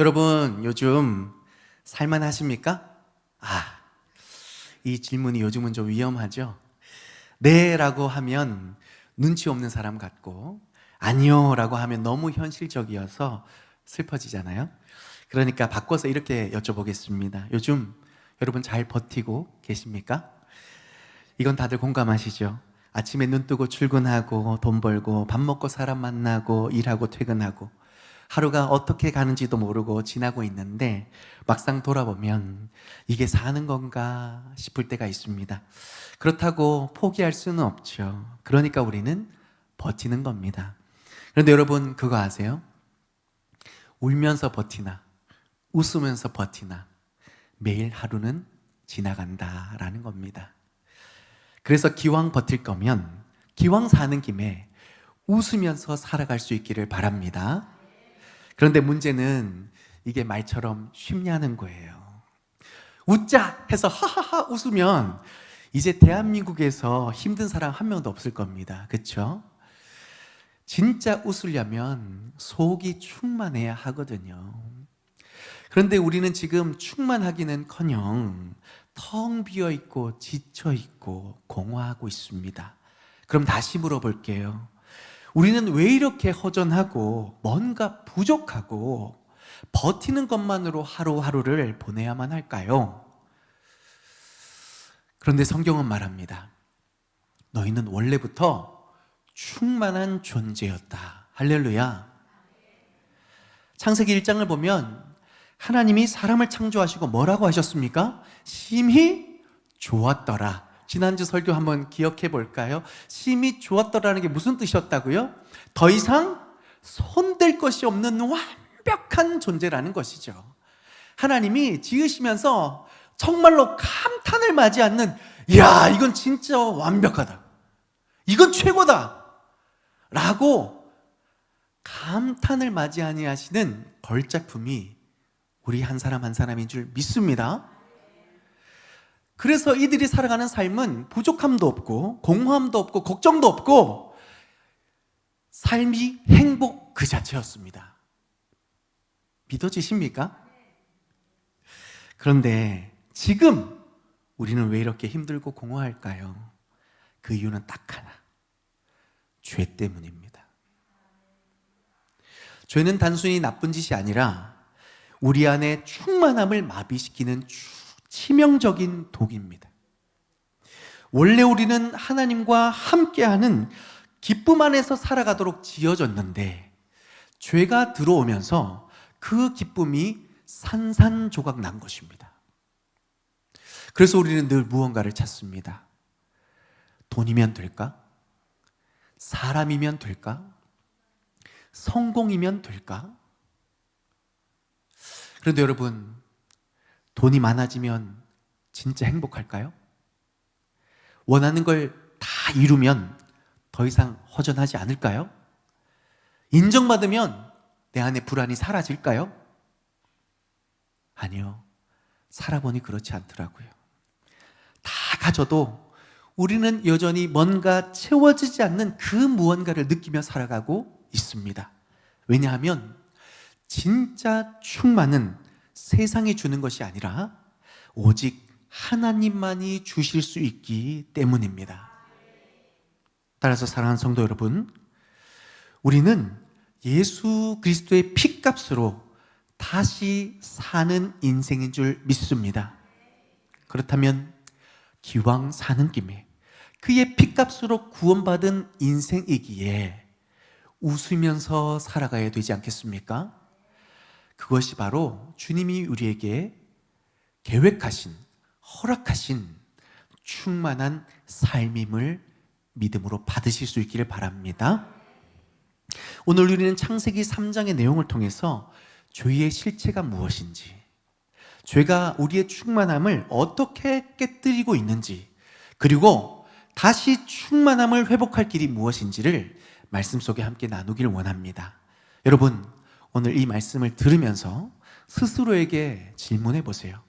여러분, 요즘 살만하십니까? 이 질문이 요즘은 좀 위험하죠? 네 라고 하면 눈치 없는 사람 같고, 아니요 라고 하면 너무 현실적이어서 슬퍼지잖아요. 그러니까 바꿔서 이렇게 여쭤보겠습니다. 요즘 여러분 잘 버티고 계십니까? 이건 다들 공감하시죠? 아침에 눈 뜨고 출근하고 돈 벌고 밥 먹고 사람 만나고 일하고 퇴근하고 하루가 어떻게 가는지도 모르고 지나고 있는데 막상 돌아보면 이게 사는 건가 싶을 때가 있습니다. 그렇다고 포기할 수는 없죠. 그러니까 우리는 버티는 겁니다. 그런데 여러분 그거 아세요? 울면서 버티나 웃으면서 버티나 매일 하루는 지나간다라는 겁니다. 그래서 기왕 버틸 거면 기왕 사는 김에 웃으면서 살아갈 수 있기를 바랍니다. 그런데 문제는 이게 말처럼 쉽냐는 거예요. 웃자 해서 하하하 웃으면 이제 대한민국에서 힘든 사람 한 명도 없을 겁니다. 그렇죠? 진짜 웃으려면 속이 충만해야 하거든요. 그런데 우리는 지금 충만하기는커녕 텅 비어 있고 지쳐 있고 공허하고 있습니다. 그럼 다시 물어볼게요. 우리는 왜 이렇게 허전하고 뭔가 부족하고 버티는 것만으로 하루하루를 보내야만 할까요? 그런데 성경은 말합니다. 너희는 원래부터 충만한 존재였다. 할렐루야. 창세기 1장을 보면 하나님이 사람을 창조하시고 뭐라고 하셨습니까? 심히 좋았더라. 지난주 설교 한번 기억해 볼까요? 심히 좋았더라는 게 무슨 뜻이었다고요? 더 이상 손댈 것이 없는 완벽한 존재라는 것이죠. 하나님이 지으시면서 정말로 감탄을 맞이 않는, 이야, 이건 진짜 완벽하다. 이건 최고다. 라고 감탄을 맞이 아니하시는 걸작품이 우리 한 사람 한 사람인 줄 믿습니다. 그래서 이들이 살아가는 삶은 부족함도 없고 공허함도 없고 걱정도 없고 삶이 행복 그 자체였습니다. 믿어지십니까? 그런데 지금 우리는 왜 이렇게 힘들고 공허할까요? 그 이유는 딱 하나. 죄 때문입니다. 죄는 단순히 나쁜 짓이 아니라 우리 안에 충만함을 마비시키는 치명적인 독입니다. 원래 우리는 하나님과 함께하는 기쁨 안에서 살아가도록 지어졌는데 죄가 들어오면서 그 기쁨이 산산조각 난 것입니다. 그래서 우리는 늘 무언가를 찾습니다. 돈이면 될까? 사람이면 될까? 성공이면 될까? 그런데 여러분, 돈이 많아지면 진짜 행복할까요? 원하는 걸 다 이루면 더 이상 허전하지 않을까요? 인정받으면 내 안에 불안이 사라질까요? 아니요. 살아보니 그렇지 않더라고요. 다 가져도 우리는 여전히 뭔가 채워지지 않는 그 무언가를 느끼며 살아가고 있습니다. 왜냐하면 진짜 충만은 세상이 주는 것이 아니라 오직 하나님만이 주실 수 있기 때문입니다. 따라서 사랑하는 성도 여러분, 우리는 예수 그리스도의 피값으로 다시 사는 인생인 줄 믿습니다. 그렇다면 기왕 사는 김에 그의 피값으로 구원받은 인생이기에 웃으면서 살아가야 되지 않겠습니까? 그것이 바로 주님이 우리에게 계획하신, 허락하신 충만한 삶임을 믿음으로 받으실 수 있기를 바랍니다. 오늘 우리는 창세기 3장의 내용을 통해서 죄의 실체가 무엇인지, 죄가 우리의 충만함을 어떻게 깨뜨리고 있는지, 그리고 다시 충만함을 회복할 길이 무엇인지를 말씀 속에 함께 나누기를 원합니다. 여러분, 오늘 이 말씀을 들으면서 스스로에게 질문해 보세요.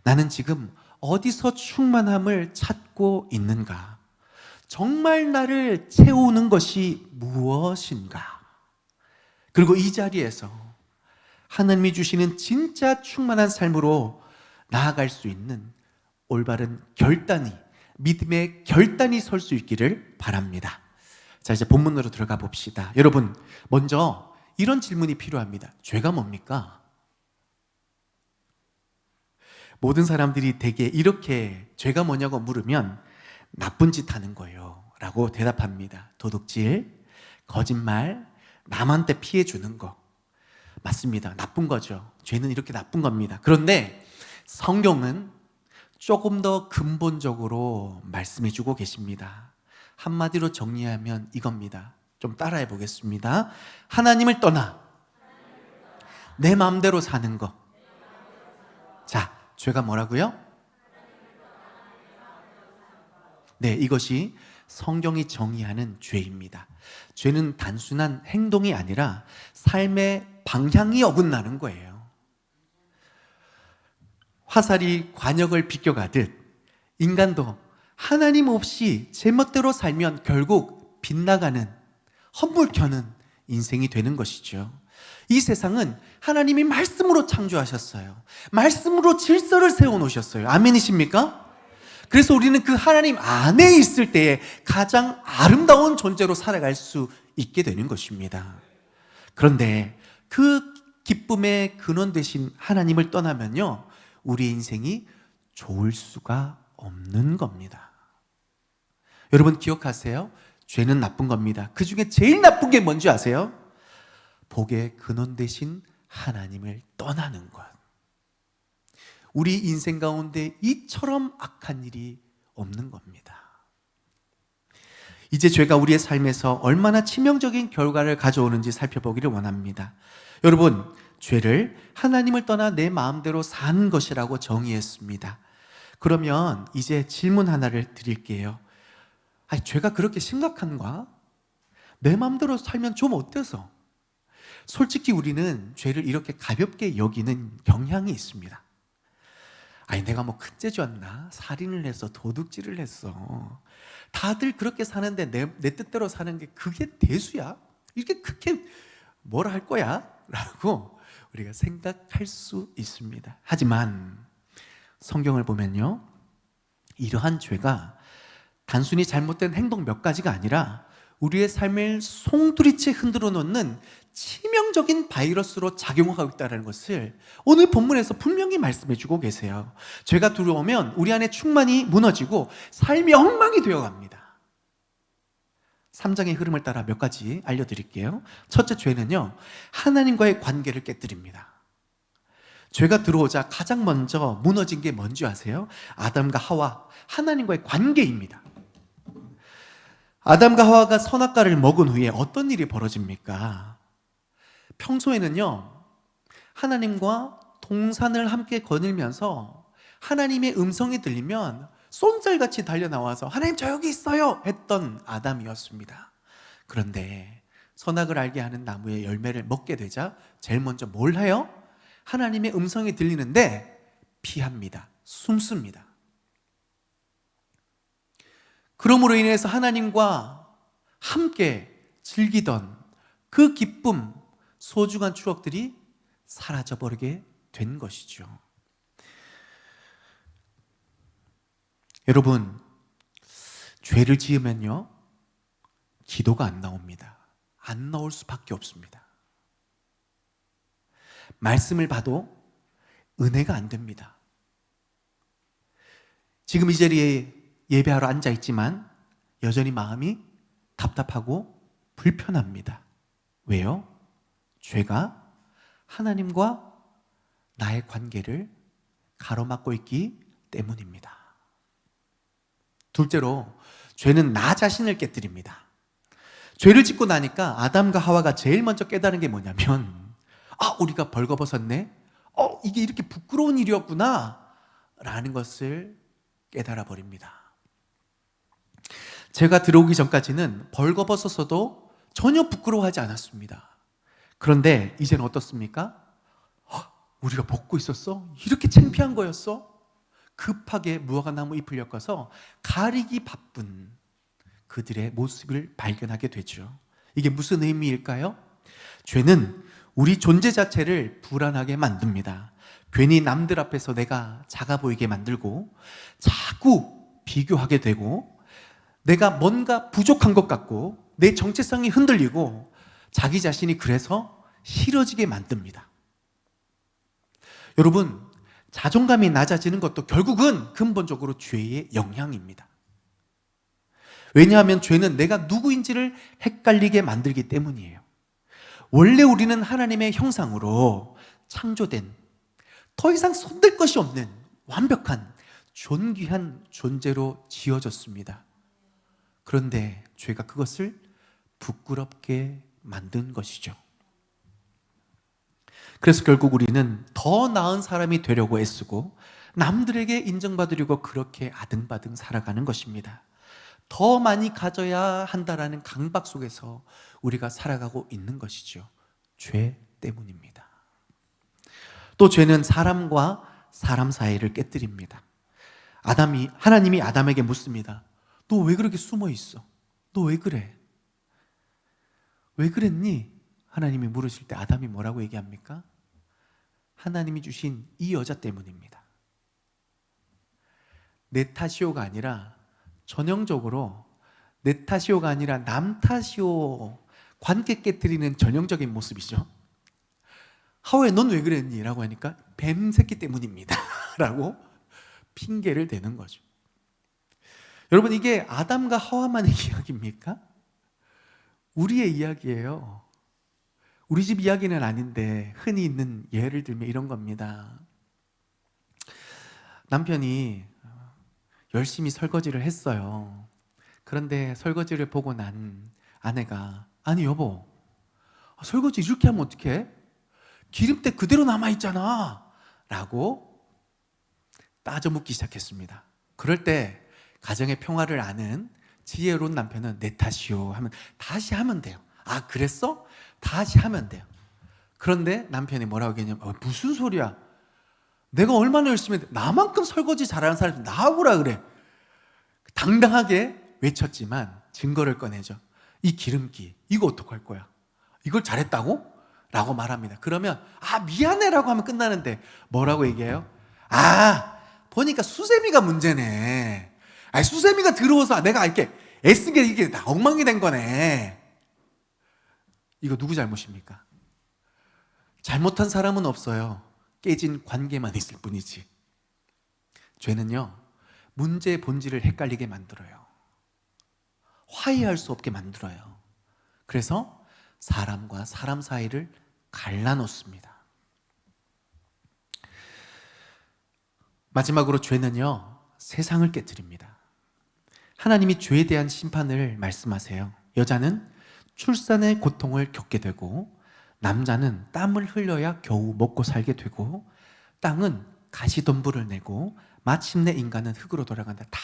나는 지금 어디서 충만함을 찾고 있는가? 정말 나를 채우는 것이 무엇인가? 그리고 이 자리에서 하나님이 주시는 진짜 충만한 삶으로 나아갈 수 있는 올바른 결단이, 믿음의 결단이 설 수 있기를 바랍니다. 자, 이제 본문으로 들어가 봅시다. 여러분, 먼저 이런 질문이 필요합니다. 죄가 뭡니까? 모든 사람들이 대개 이렇게 죄가 뭐냐고 물으면 나쁜 짓 하는 거예요 라고 대답합니다. 도둑질, 거짓말, 남한테 피해 주는 거. 맞습니다. 나쁜 거죠. 죄는 이렇게 나쁜 겁니다. 그런데 성경은 조금 더 근본적으로 말씀해 주고 계십니다. 한마디로 정리하면 이겁니다. 좀 따라해 보겠습니다. 하나님을 떠나 내 마음대로 사는 거. 자, 죄가 뭐라고요? 네, 이것이 성경이 정의하는 죄입니다. 죄는 단순한 행동이 아니라 삶의 방향이 어긋나는 거예요. 화살이 관역을 비껴가듯 인간도 하나님 없이 제멋대로 살면 결국 빗나가는, 헛물켜는 인생이 되는 것이죠. 이 세상은 하나님이 말씀으로 창조하셨어요. 말씀으로 질서를 세워놓으셨어요. 아멘이십니까? 그래서 우리는 그 하나님 안에 있을 때에 가장 아름다운 존재로 살아갈 수 있게 되는 것입니다. 그런데 그 기쁨의 근원 되신 하나님을 떠나면요, 우리 인생이 좋을 수가 없는 겁니다. 여러분 기억하세요? 죄는 나쁜 겁니다. 그 중에 제일 나쁜 게 뭔지 아세요? 복의 근원 되신 하나님을 떠나는 것. 우리 인생 가운데 이처럼 악한 일이 없는 겁니다. 이제 죄가 우리의 삶에서 얼마나 치명적인 결과를 가져오는지 살펴보기를 원합니다. 여러분, 죄를 하나님을 떠나 내 마음대로 사는 것이라고 정의했습니다. 그러면 이제 질문 하나를 드릴게요. 죄가 그렇게 심각한가? 내 마음대로 살면 좀 어때서? 솔직히 우리는 죄를 이렇게 가볍게 여기는 경향이 있습니다. 내가 뭐 큰 죄 졌나? 살인을 했어, 도둑질을 했어. 다들 그렇게 사는데 내 뜻대로 사는 게 그게 대수야? 이렇게 그렇게 뭐라 할 거야? 라고 우리가 생각할 수 있습니다. 하지만 성경을 보면요, 이러한 죄가 단순히 잘못된 행동 몇 가지가 아니라 우리의 삶을 송두리째 흔들어 놓는 치명적인 바이러스로 작용하고 있다는 것을 오늘 본문에서 분명히 말씀해 주고 계세요. 죄가 들어오면 우리 안에 충만이 무너지고 삶이 엉망이 되어갑니다. 3장의 흐름을 따라 몇 가지 알려드릴게요. 첫째, 죄는요, 하나님과의 관계를 깨뜨립니다. 죄가 들어오자 가장 먼저 무너진 게 뭔지 아세요? 아담과 하와, 하나님과의 관계입니다. 아담과 하와가 선악과를 먹은 후에 어떤 일이 벌어집니까? 평소에는요, 하나님과 동산을 함께 거닐면서 하나님의 음성이 들리면 쏜살같이 달려나와서 하나님 저 여기 있어요 했던 아담이었습니다. 그런데 선악을 알게 하는 나무의 열매를 먹게 되자 제일 먼저 뭘 해요? 하나님의 음성이 들리는데 피합니다. 숨습니다. 그러므로 인해서 하나님과 함께 즐기던 그 기쁨, 소중한 추억들이 사라져버리게 된 것이죠. 여러분, 죄를 지으면요, 기도가 안 나옵니다. 안 나올 수밖에 없습니다. 말씀을 봐도 은혜가 안 됩니다. 지금 이 자리에 예배하러 앉아 있지만 여전히 마음이 답답하고 불편합니다. 왜요? 죄가 하나님과 나의 관계를 가로막고 있기 때문입니다. 둘째로, 죄는 나 자신을 깨뜨립니다. 죄를 짓고 나니까 아담과 하와가 제일 먼저 깨달은 게 뭐냐면, 우리가 벌거벗었네? 이게 이렇게 부끄러운 일이었구나 라는 것을 깨달아 버립니다. 제가 들어오기 전까지는 벌거벗었어도 전혀 부끄러워하지 않았습니다. 그런데 이제는 어떻습니까? 우리가 벗고 있었어? 이렇게 창피한 거였어? 급하게 무화과 나무 잎을 엮어서 가리기 바쁜 그들의 모습을 발견하게 되죠. 이게 무슨 의미일까요? 죄는 우리 존재 자체를 불안하게 만듭니다. 괜히 남들 앞에서 내가 작아 보이게 만들고 자꾸 비교하게 되고 내가 뭔가 부족한 것 같고 내 정체성이 흔들리고 자기 자신이 그래서 싫어지게 만듭니다. 여러분, 자존감이 낮아지는 것도 결국은 근본적으로 죄의 영향입니다. 왜냐하면 죄는 내가 누구인지를 헷갈리게 만들기 때문이에요. 원래 우리는 하나님의 형상으로 창조된 더 이상 손댈 것이 없는 완벽한 존귀한 존재로 지어졌습니다. 그런데 죄가 그것을 부끄럽게 만든 것이죠. 그래서 결국 우리는 더 나은 사람이 되려고 애쓰고 남들에게 인정받으려고 그렇게 아등바등 살아가는 것입니다. 더 많이 가져야 한다라는 강박 속에서 우리가 살아가고 있는 것이죠. 죄 때문입니다. 또 죄는 사람과 사람 사이를 깨뜨립니다. 하나님이 아담에게 묻습니다. 너 왜 그렇게 숨어 있어? 너 왜 그래? 왜 그랬니? 하나님이 물으실 때 아담이 뭐라고 얘기합니까? 하나님이 주신 이 여자 때문입니다. 내 탓이오가 아니라 전형적으로 내 탓이오가 아니라 남 탓이오, 관계 깨뜨리는 전형적인 모습이죠. 하와야 넌 왜 그랬니? 라고 하니까 뱀 새끼 때문입니다 라고 핑계를 대는 거죠. 여러분, 이게 아담과 하와만의 이야기입니까? 우리의 이야기예요. 우리 집 이야기는 아닌데 흔히 있는 예를 들면 이런 겁니다. 남편이 열심히 설거지를 했어요. 그런데 설거지를 보고 난 아내가 아니 여보, 설거지 이렇게 하면 어떡해? 기름때 그대로 남아있잖아 라고 따져 묻기 시작했습니다. 그럴 때 가정의 평화를 아는 지혜로운 남편은 내 탓이요 하면 다시 하면 돼요. 아 그랬어? 다시 하면 돼요. 그런데 남편이 뭐라고 얘기했냐면 무슨 소리야? 내가 얼마나 열심히 했는데 나만큼 설거지 잘하는 사람이 나오라 그래. 당당하게 외쳤지만 증거를 꺼내죠. 이 기름기 이거 어떡할 거야? 이걸 잘했다고? 라고 말합니다. 그러면 미안해라고 하면 끝나는데 뭐라고 얘기해요? 보니까 수세미가 문제네. 수세미가 들어와서 내가 이렇게 애쓴 게 이게 다 엉망이 된 거네. 이거 누구 잘못입니까? 잘못한 사람은 없어요. 깨진 관계만 있을 뿐이지. 죄는요, 문제의 본질을 헷갈리게 만들어요. 화해할 수 없게 만들어요. 그래서 사람과 사람 사이를 갈라놓습니다. 마지막으로 죄는요, 세상을 깨뜨립니다. 하나님이 죄에 대한 심판을 말씀하세요. 여자는 출산의 고통을 겪게 되고 남자는 땀을 흘려야 겨우 먹고 살게 되고 땅은 가시덤불을 내고 마침내 인간은 흙으로 돌아간다. 다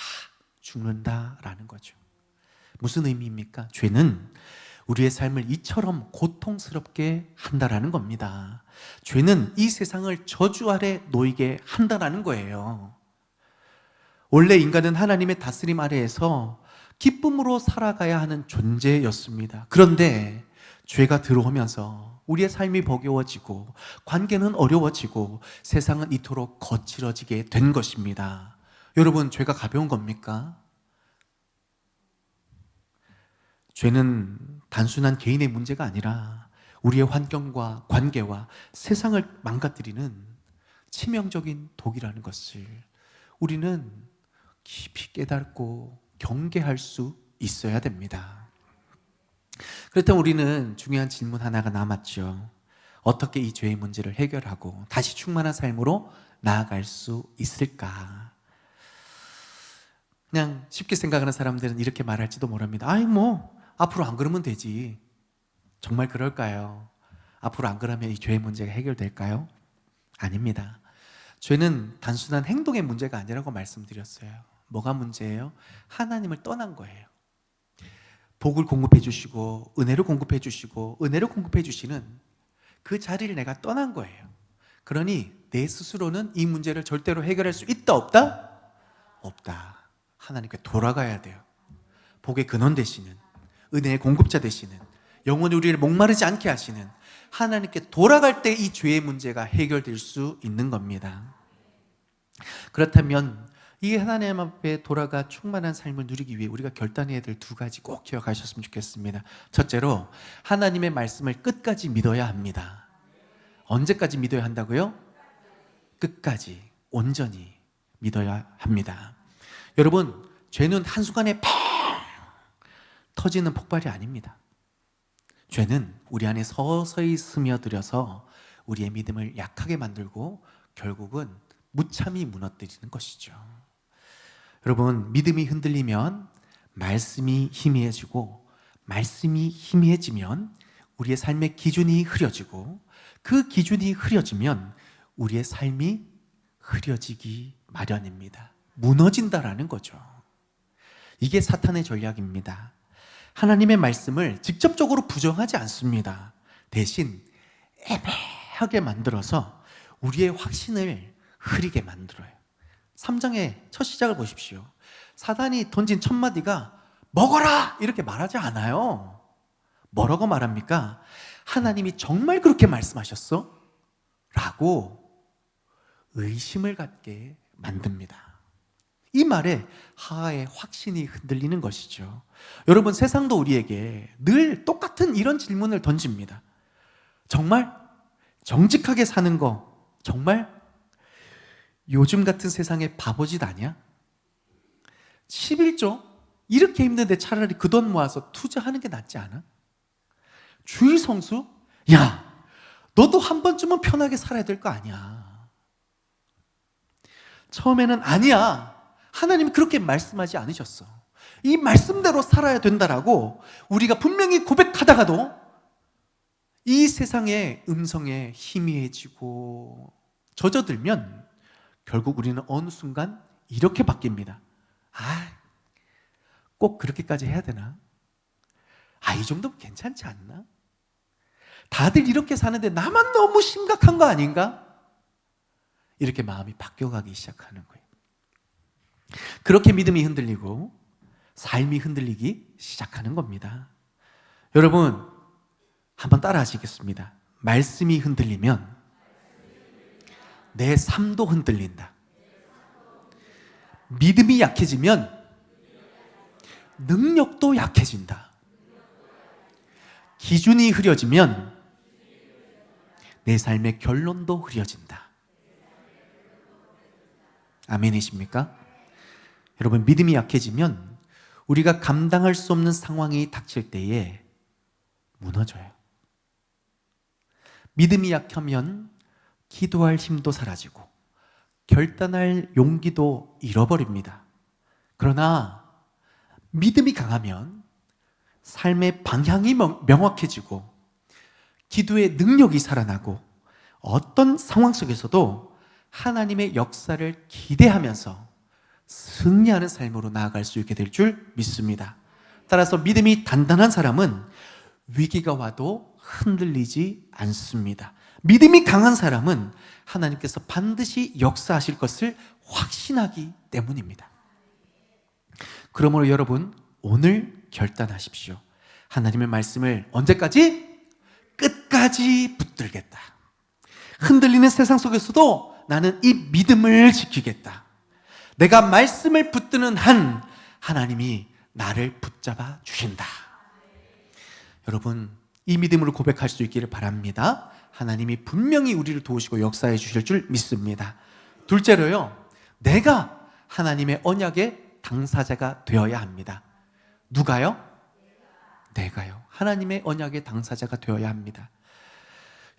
죽는다라는 거죠. 무슨 의미입니까? 죄는 우리의 삶을 이처럼 고통스럽게 한다라는 겁니다. 죄는 이 세상을 저주 아래 놓이게 한다라는 거예요. 원래 인간은 하나님의 다스림 아래에서 기쁨으로 살아가야 하는 존재였습니다. 그런데 죄가 들어오면서 우리의 삶이 버거워지고 관계는 어려워지고 세상은 이토록 거칠어지게 된 것입니다. 여러분, 죄가 가벼운 겁니까? 죄는 단순한 개인의 문제가 아니라 우리의 환경과 관계와 세상을 망가뜨리는 치명적인 독이라는 것을 우리는 깊이 깨닫고 경계할 수 있어야 됩니다. 그렇다면 우리는 중요한 질문 하나가 남았죠. 어떻게 이 죄의 문제를 해결하고 다시 충만한 삶으로 나아갈 수 있을까? 그냥 쉽게 생각하는 사람들은 이렇게 말할지도 모릅니다. 앞으로 안 그러면 되지. 정말 그럴까요? 앞으로 안 그러면 이 죄의 문제가 해결될까요? 아닙니다. 죄는 단순한 행동의 문제가 아니라고 말씀드렸어요. 뭐가 문제예요? 하나님을 떠난 거예요. 복을 공급해 주시고 은혜를 공급해 주시고 은혜를 공급해 주시는 그 자리를 내가 떠난 거예요. 그러니 내 스스로는 이 문제를 절대로 해결할 수 있다 없다? 없다. 하나님께 돌아가야 돼요. 복의 근원 되시는 은혜의 공급자 되시는 영원히 우리를 목마르지 않게 하시는 하나님께 돌아갈 때 이 죄의 문제가 해결될 수 있는 겁니다. 그렇다면 이 하나님 앞에 돌아가 충만한 삶을 누리기 위해 우리가 결단해야 될 두 가지 꼭 기억하셨으면 좋겠습니다. 첫째로, 하나님의 말씀을 끝까지 믿어야 합니다. 언제까지 믿어야 한다고요? 끝까지, 온전히 믿어야 합니다. 여러분, 죄는 한순간에 팍 터지는 폭발이 아닙니다. 죄는 우리 안에 서서히 스며들어서 우리의 믿음을 약하게 만들고 결국은 무참히 무너뜨리는 것이죠. 여러분, 믿음이 흔들리면 말씀이 희미해지고, 말씀이 희미해지면 우리의 삶의 기준이 흐려지고, 그 기준이 흐려지면 우리의 삶이 흐려지기 마련입니다. 무너진다라는 거죠. 이게 사탄의 전략입니다. 하나님의 말씀을 직접적으로 부정하지 않습니다. 대신 애매하게 만들어서 우리의 확신을 흐리게 만들어요. 3장의 첫 시작을 보십시오. 사단이 던진 첫 마디가 먹어라! 이렇게 말하지 않아요. 뭐라고 말합니까? 하나님이 정말 그렇게 말씀하셨어? 라고 의심을 갖게 만듭니다. 이 말에 하하의 확신이 흔들리는 것이죠. 여러분, 세상도 우리에게 늘 똑같은 이런 질문을 던집니다. 정말? 정직하게 사는 거 정말? 요즘 같은 세상에 바보짓 아니야? 11조? 이렇게 힘든데 차라리 그 돈 모아서 투자하는 게 낫지 않아? 주일 성수? 야, 너도 한 번쯤은 편하게 살아야 될 거 아니야. 처음에는 아니야, 하나님이 그렇게 말씀하지 않으셨어, 이 말씀대로 살아야 된다라고 우리가 분명히 고백하다가도 이 세상의 음성에 희미해지고 젖어들면 결국 우리는 어느 순간 이렇게 바뀝니다. 꼭 그렇게까지 해야 되나? 이 정도면 괜찮지 않나? 다들 이렇게 사는데 나만 너무 심각한 거 아닌가? 이렇게 마음이 바뀌어가기 시작하는 거예요. 그렇게 믿음이 흔들리고 삶이 흔들리기 시작하는 겁니다. 여러분, 한번 따라 하시겠습니다. 말씀이 흔들리면 내 삶도 흔들린다. 믿음이 약해지면 능력도 약해진다. 기준이 흐려지면 내 삶의 결론도 흐려진다. 아멘이십니까? 여러분, 믿음이 약해지면 우리가 감당할 수 없는 상황이 닥칠 때에 무너져요. 믿음이 약하면 기도할 힘도 사라지고 결단할 용기도 잃어버립니다. 그러나 믿음이 강하면 삶의 방향이 명확해지고 기도의 능력이 살아나고 어떤 상황 속에서도 하나님의 역사를 기대하면서 승리하는 삶으로 나아갈 수 있게 될 줄 믿습니다. 따라서 믿음이 단단한 사람은 위기가 와도 흔들리지 않습니다. 믿음이 강한 사람은 하나님께서 반드시 역사하실 것을 확신하기 때문입니다. 그러므로 여러분, 오늘 결단하십시오. 하나님의 말씀을 언제까지? 끝까지 붙들겠다. 흔들리는 세상 속에서도 나는 이 믿음을 지키겠다. 내가 말씀을 붙드는 한 하나님이 나를 붙잡아 주신다. 여러분, 이 믿음으로 고백할 수 있기를 바랍니다. 하나님이 분명히 우리를 도우시고 역사해 주실 줄 믿습니다. 둘째로요, 내가 하나님의 언약의 당사자가 되어야 합니다. 누가요? 내가요. 하나님의 언약의 당사자가 되어야 합니다.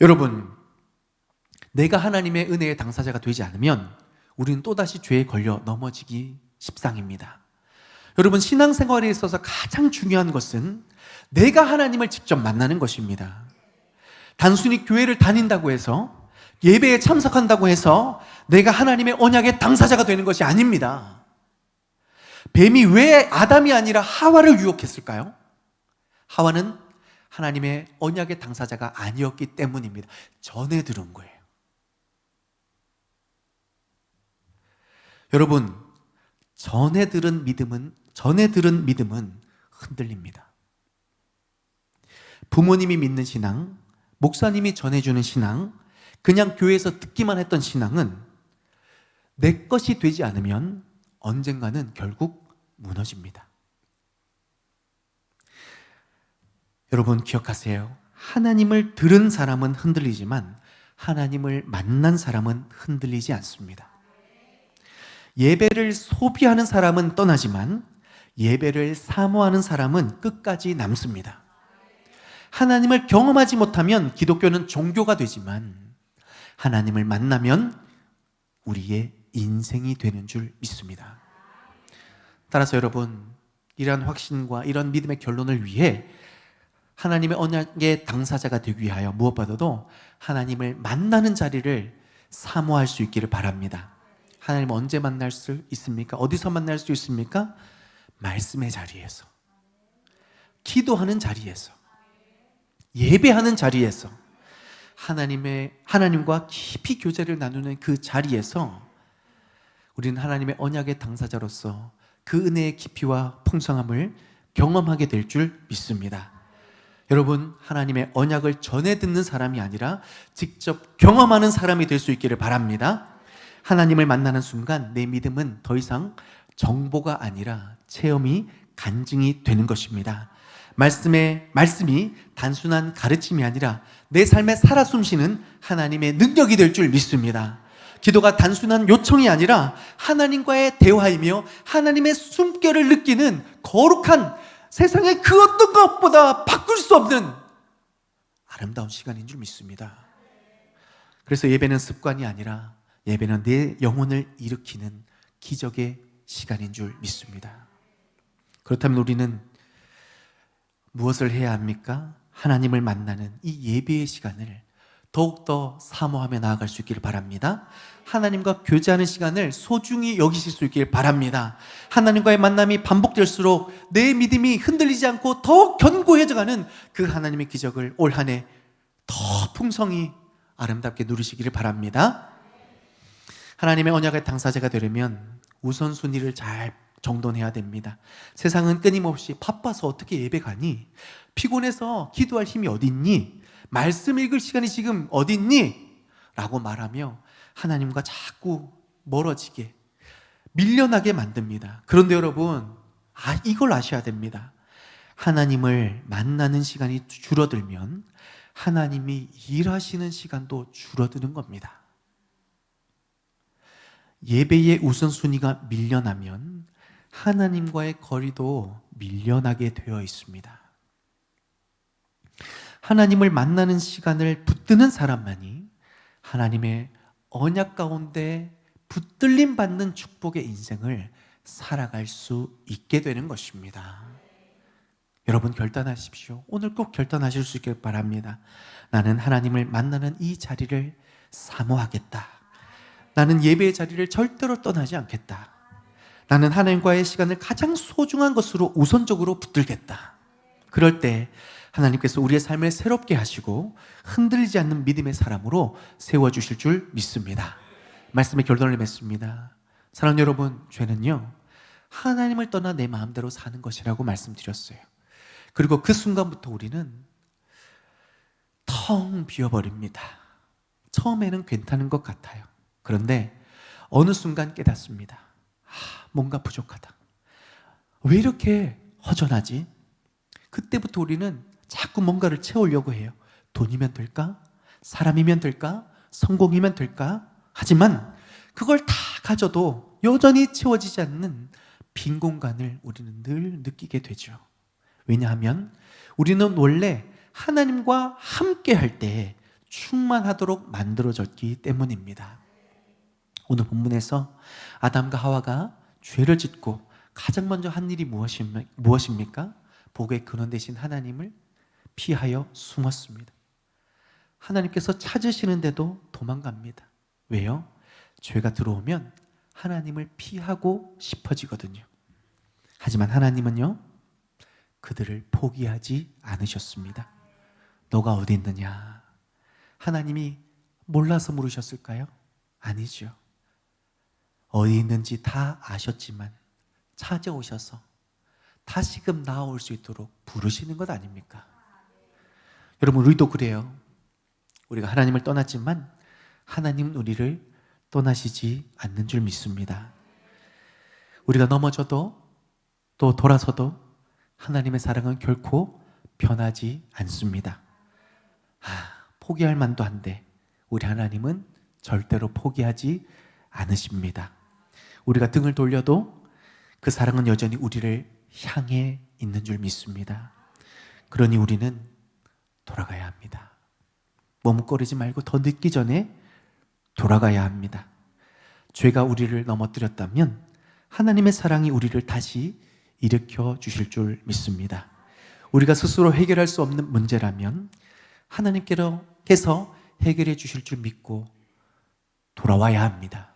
여러분, 내가 하나님의 은혜의 당사자가 되지 않으면 우리는 또다시 죄에 걸려 넘어지기 십상입니다. 여러분, 신앙생활에 있어서 가장 중요한 것은 내가 하나님을 직접 만나는 것입니다. 단순히 교회를 다닌다고 해서, 예배에 참석한다고 해서 내가 하나님의 언약의 당사자가 되는 것이 아닙니다. 뱀이 왜 아담이 아니라 하와를 유혹했을까요? 하와는 하나님의 언약의 당사자가 아니었기 때문입니다. 전해 들은 거예요. 여러분, 전해 들은 믿음은 흔들립니다. 부모님이 믿는 신앙, 목사님이 전해주는 신앙, 그냥 교회에서 듣기만 했던 신앙은 내 것이 되지 않으면 언젠가는 결국 무너집니다. 여러분 기억하세요. 하나님을 들은 사람은 흔들리지만 하나님을 만난 사람은 흔들리지 않습니다. 예배를 소비하는 사람은 떠나지만 예배를 사모하는 사람은 끝까지 남습니다. 하나님을 경험하지 못하면 기독교는 종교가 되지만 하나님을 만나면 우리의 인생이 되는 줄 믿습니다. 따라서 여러분, 이러한 확신과 이런 믿음의 결론을 위해 하나님의 언약의 당사자가 되기 위하여 무엇보다도 하나님을 만나는 자리를 사모할 수 있기를 바랍니다. 하나님 언제 만날 수 있습니까? 어디서 만날 수 있습니까? 말씀의 자리에서, 기도하는 자리에서, 예배하는 자리에서, 하나님과 깊이 교제를 나누는 그 자리에서 우리는 하나님의 언약의 당사자로서 그 은혜의 깊이와 풍성함을 경험하게 될 줄 믿습니다. 여러분, 하나님의 언약을 전해 듣는 사람이 아니라 직접 경험하는 사람이 될 수 있기를 바랍니다. 하나님을 만나는 순간 내 믿음은 더 이상 정보가 아니라 체험이 간증이 되는 것입니다. 말씀이 단순한 가르침이 아니라 내 삶에 살아 숨쉬는 하나님의 능력이 될 줄 믿습니다. 기도가 단순한 요청이 아니라 하나님과의 대화이며 하나님의 숨결을 느끼는 거룩한, 세상의 그 어떤 것보다 바꿀 수 없는 아름다운 시간인 줄 믿습니다. 그래서 예배는 습관이 아니라 예배는 내 영혼을 일으키는 기적의 시간인 줄 믿습니다. 그렇다면 우리는 무엇을 해야 합니까? 하나님을 만나는 이 예배의 시간을 더욱더 사모하며 나아갈 수 있기를 바랍니다. 하나님과 교제하는 시간을 소중히 여기실 수 있기를 바랍니다. 하나님과의 만남이 반복될수록 내 믿음이 흔들리지 않고 더 견고해져가는 그 하나님의 기적을 올 한 해 더 풍성히 아름답게 누리시기를 바랍니다. 하나님의 언약의 당사자가 되려면 우선순위를 잘 정돈해야 됩니다. 세상은 끊임없이 바빠서 어떻게 예배 가니? 피곤해서 기도할 힘이 어디 있니? 말씀 읽을 시간이 지금 어디 있니? 라고 말하며 하나님과 자꾸 멀어지게, 밀려나게 만듭니다. 그런데 여러분, 이걸 아셔야 됩니다. 하나님을 만나는 시간이 줄어들면 하나님이 일하시는 시간도 줄어드는 겁니다. 예배의 우선순위가 밀려나면 하나님과의 거리도 밀려나게 되어 있습니다. 하나님을 만나는 시간을 붙드는 사람만이 하나님의 언약 가운데 붙들림 받는 축복의 인생을 살아갈 수 있게 되는 것입니다. 여러분 결단하십시오. 오늘 꼭 결단하실 수 있길 바랍니다. 나는 하나님을 만나는 이 자리를 사모하겠다. 나는 예배의 자리를 절대로 떠나지 않겠다. 나는 하나님과의 시간을 가장 소중한 것으로 우선적으로 붙들겠다. 그럴 때 하나님께서 우리의 삶을 새롭게 하시고 흔들리지 않는 믿음의 사람으로 세워주실 줄 믿습니다. 말씀의 결론을 맺습니다. 사랑하는 여러분, 죄는요 하나님을 떠나 내 마음대로 사는 것이라고 말씀드렸어요. 그리고 그 순간부터 우리는 텅 비어버립니다. 처음에는 괜찮은 것 같아요. 그런데 어느 순간 깨닫습니다. 뭔가 부족하다. 왜 이렇게 허전하지? 그때부터 우리는 자꾸 뭔가를 채우려고 해요. 돈이면 될까? 사람이면 될까? 성공이면 될까? 하지만 그걸 다 가져도 여전히 채워지지 않는 빈 공간을 우리는 늘 느끼게 되죠. 왜냐하면 우리는 원래 하나님과 함께 할 때 충만하도록 만들어졌기 때문입니다. 오늘 본문에서 아담과 하와가 죄를 짓고 가장 먼저 한 일이 무엇입니까? 복의 근원 되신 하나님을 피하여 숨었습니다. 하나님께서 찾으시는데도 도망갑니다. 왜요? 죄가 들어오면 하나님을 피하고 싶어지거든요. 하지만 하나님은요, 그들을 포기하지 않으셨습니다. 너가 어디 있느냐? 하나님이 몰라서 물으셨을까요? 아니죠. 어디 있는지 다 아셨지만 찾아오셔서 다시금 나아올 수 있도록 부르시는 것 아닙니까? 여러분, 우리도 그래요. 우리가 하나님을 떠났지만 하나님은 우리를 떠나시지 않는 줄 믿습니다. 우리가 넘어져도 또 돌아서도 하나님의 사랑은 결코 변하지 않습니다. 포기할 만도 한데 우리 하나님은 절대로 포기하지 않으십니다. 우리가 등을 돌려도 그 사랑은 여전히 우리를 향해 있는 줄 믿습니다. 그러니 우리는 돌아가야 합니다. 머뭇거리지 말고 더 늦기 전에 돌아가야 합니다. 죄가 우리를 넘어뜨렸다면 하나님의 사랑이 우리를 다시 일으켜 주실 줄 믿습니다. 우리가 스스로 해결할 수 없는 문제라면 하나님께서 해결해 주실 줄 믿고 돌아와야 합니다.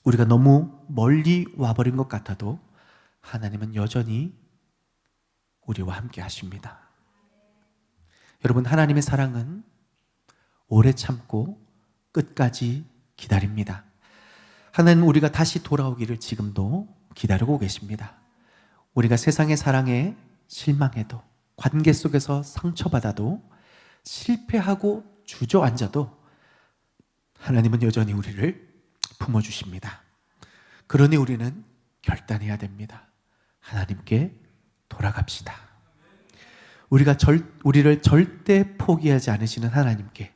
우리가 너무 멀리 와버린 것 같아도 하나님은 여전히 우리와 함께 하십니다. 여러분, 하나님의 사랑은 오래 참고 끝까지 기다립니다. 하나님은 우리가 다시 돌아오기를 지금도 기다리고 계십니다. 우리가 세상의 사랑에 실망해도, 관계 속에서 상처받아도, 실패하고 주저앉아도 하나님은 여전히 우리를 품어주십니다. 그러니 우리는 결단해야 됩니다. 하나님께 돌아갑시다. 우리를 절대 포기하지 않으시는 하나님께,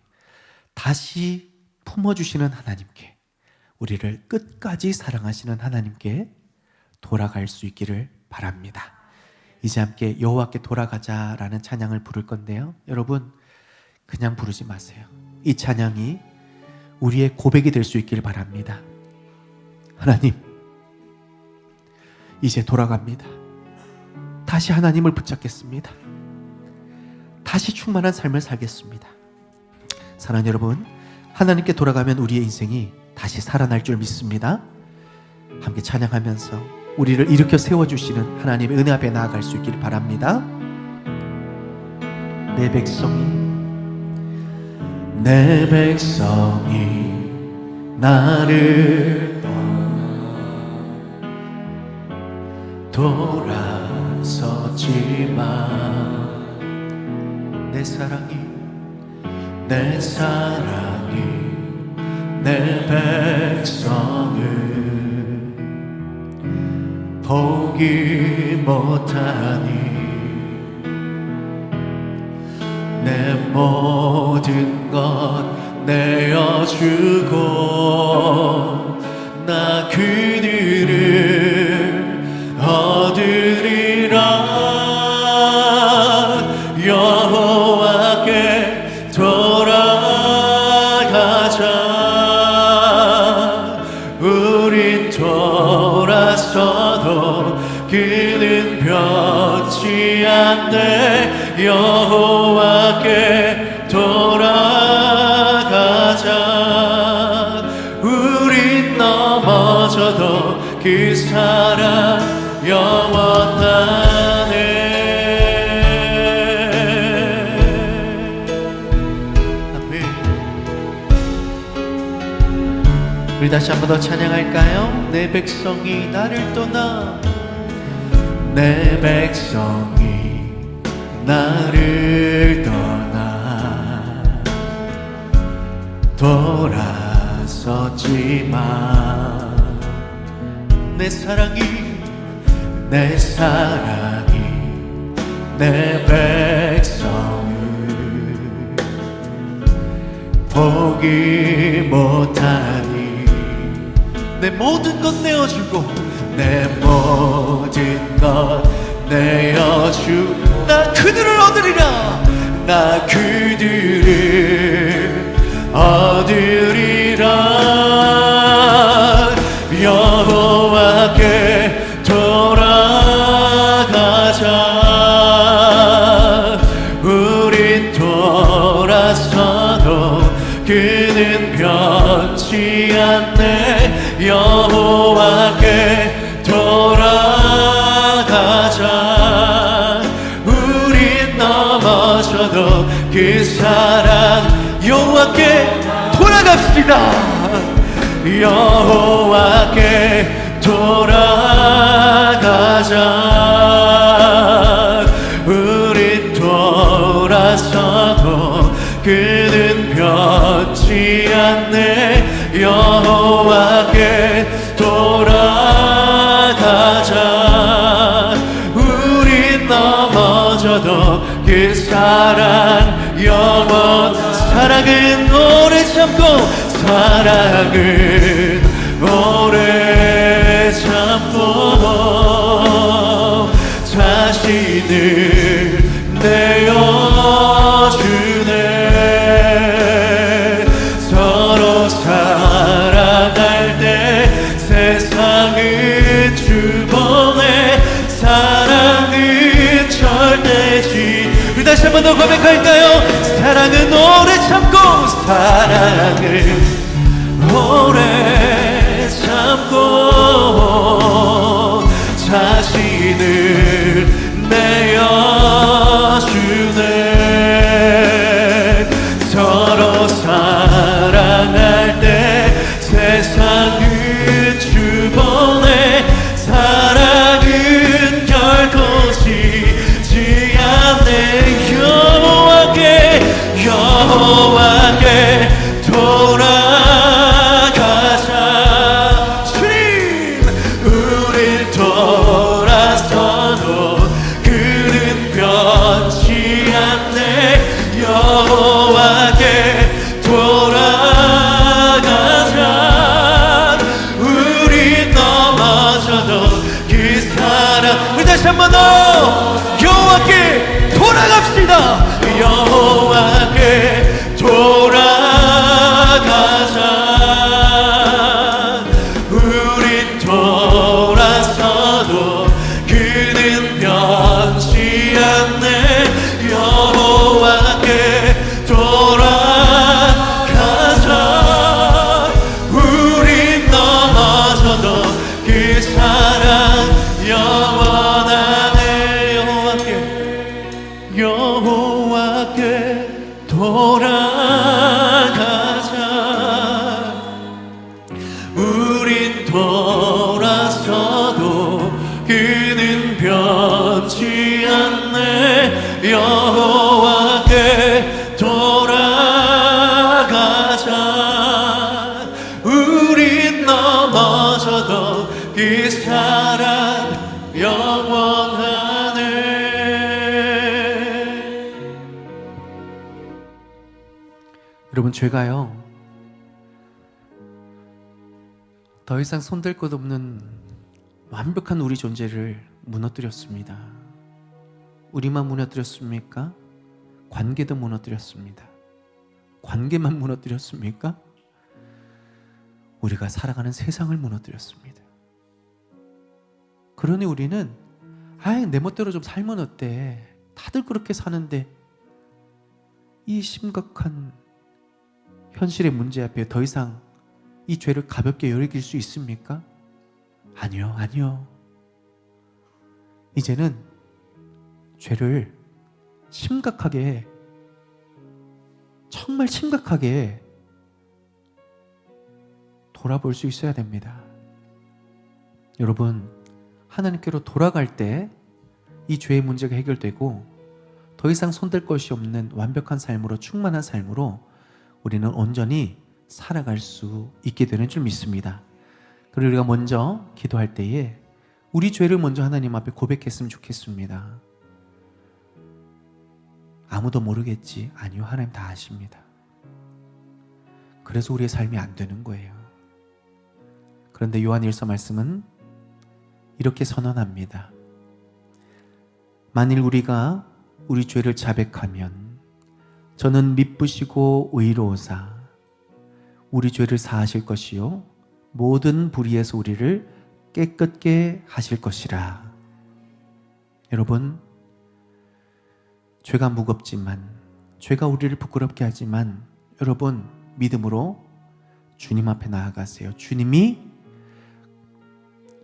다시 품어주시는 하나님께, 우리를 끝까지 사랑하시는 하나님께 돌아갈 수 있기를 바랍니다. 이제 함께 여호와께 돌아가자라는 찬양을 부를 건데요, 여러분, 그냥 부르지 마세요. 이 찬양이 우리의 고백이 될 수 있기를 바랍니다. 하나님, 이제 돌아갑니다. 다시 하나님을 붙잡겠습니다. 다시 충만한 삶을 살겠습니다. 사랑하는 여러분, 하나님께 돌아가면 우리의 인생이 다시 살아날 줄 믿습니다. 함께 찬양하면서 우리를 일으켜 세워주시는 하나님의 은혜 앞에 나아갈 수 있기를 바랍니다. 내 백성이 나를 떠나 돌아섰지만 내 사랑이 내 백성을 포기 못하니 내 모든 것 내어주고 나 그들을 얻으리라. 여호와께 돌아가자. 우린 돌아서도 그는 변치 않네. 여호와께 돌아가자. 우린 넘어져도 그 사랑 영원하네. 아멘. 우리 다시 한 번 더 찬양할까요? 내 백성이 나를 떠나, 내 백성이 나를 떠나 돌아섰지만 내 사랑이 내 백성을 포기 못하니 내 모든 것 내어주고 내 모든 것 내어주고 나 그들을 얻으리라. 나 그들을 얻으리라. 여호와께 돌아가자. 우린 돌아서도 그는 변치 않네. 여호와께 돌아가자. 우린 넘어져도 그 사랑 여호와께 돌아갑시다. 여호와께 돌아가자. 우린 돌아서도 그는 변치 않네. 여호와께 돌아가자. 우린 넘어져도 그 사랑 영원. 사랑은 오래 참고, 사랑은 오래 참고 자신을 내어주네. 서로 사랑할 때 세상은 주보네. 사랑은 절대지. 우리 다시 한 번 더 고백할까요? 사랑은 오래 참고, 사랑은 오래 참고 자신을 내어주네. 서로 사랑할 때 세상은 주보네. 사랑은 결코 지지 않네. 여호와께 돌아가자. 주님, 우릴 돌아서도 그는 변치 않네. 여호와께 돌아가자. 우리 넘어져도 그 사랑. 우리 다시 한 번 더 여호와께 돌아갑시다. 여호와께 돌아가자. 우린 돌아서도 그는 변치 않네. 여호와께 돌아가자. 우린 넘어져도 그 사랑 영원하네. 여호와께 돌아가자. 우린 돌아서도 그는 변치 않네. 여호와께 돌아가자. 우린 넘어져도 그 사랑 영원하네. 여러분, 죄가요 더 이상 손댈 것 없는 완벽한 우리 존재를 무너뜨렸습니다. 우리만 무너뜨렸습니까? 관계도 무너뜨렸습니다. 관계만 무너뜨렸습니까? 우리가 살아가는 세상을 무너뜨렸습니다. 그러니 우리는 내 멋대로 좀 살면 어때? 다들 그렇게 사는데. 이 심각한 현실의 문제 앞에 더 이상 이 죄를 가볍게 여길 수 있습니까? 아니요. 이제는 죄를 심각하게, 정말 심각하게 돌아볼 수 있어야 됩니다. 여러분, 하나님께로 돌아갈 때 이 죄의 문제가 해결되고 더 이상 손댈 것이 없는 완벽한 삶으로, 충만한 삶으로 우리는 온전히 살아갈 수 있게 되는 줄 믿습니다. 그리고 우리가 먼저 기도할 때에 우리 죄를 먼저 하나님 앞에 고백했으면 좋겠습니다. 아무도 모르겠지. 아니요, 하나님 다 아십니다. 그래서 우리의 삶이 안 되는 거예요. 그런데 요한일서 말씀은 이렇게 선언합니다. 만일 우리가 우리 죄를 자백하면 저는 미쁘시고 의로우사 우리 죄를 사하실 것이요 모든 불의에서 우리를 깨끗게 하실 것이라. 여러분, 죄가 무겁지만, 죄가 우리를 부끄럽게 하지만 여러분, 믿음으로 주님 앞에 나아가세요. 주님이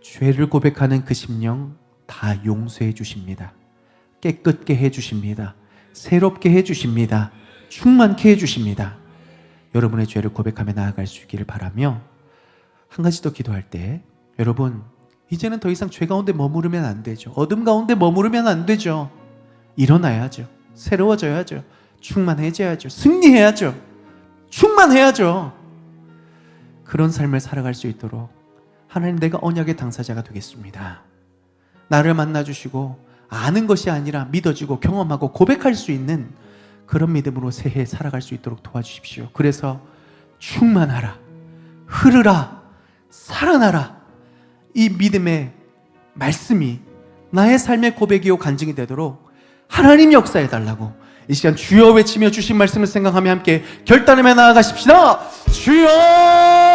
죄를 고백하는 그 심령 다 용서해 주십니다. 깨끗게 해 주십니다. 새롭게 해 주십니다. 충만케 해 주십니다. 여러분의 죄를 고백하며 나아갈 수 있기를 바라며, 한 가지 더 기도할 때, 여러분, 이제는 더 이상 죄 가운데 머무르면 안 되죠. 어둠 가운데 머무르면 안 되죠. 일어나야죠. 새로워져야죠. 충만해져야죠. 승리해야죠. 충만해야죠. 그런 삶을 살아갈 수 있도록 하나님, 내가 언약의 당사자가 되겠습니다. 나를 만나주시고 아는 것이 아니라 믿어지고 경험하고 고백할 수 있는 그런 믿음으로 새해 살아갈 수 있도록 도와주십시오. 그래서 충만하라, 흐르라, 살아나라, 이 믿음의 말씀이 나의 삶의 고백이요 간증이 되도록 하나님 역사해달라고 이 시간 주여 외치며 주신 말씀을 생각하며 함께 결단하며 나아가십시다. 주여!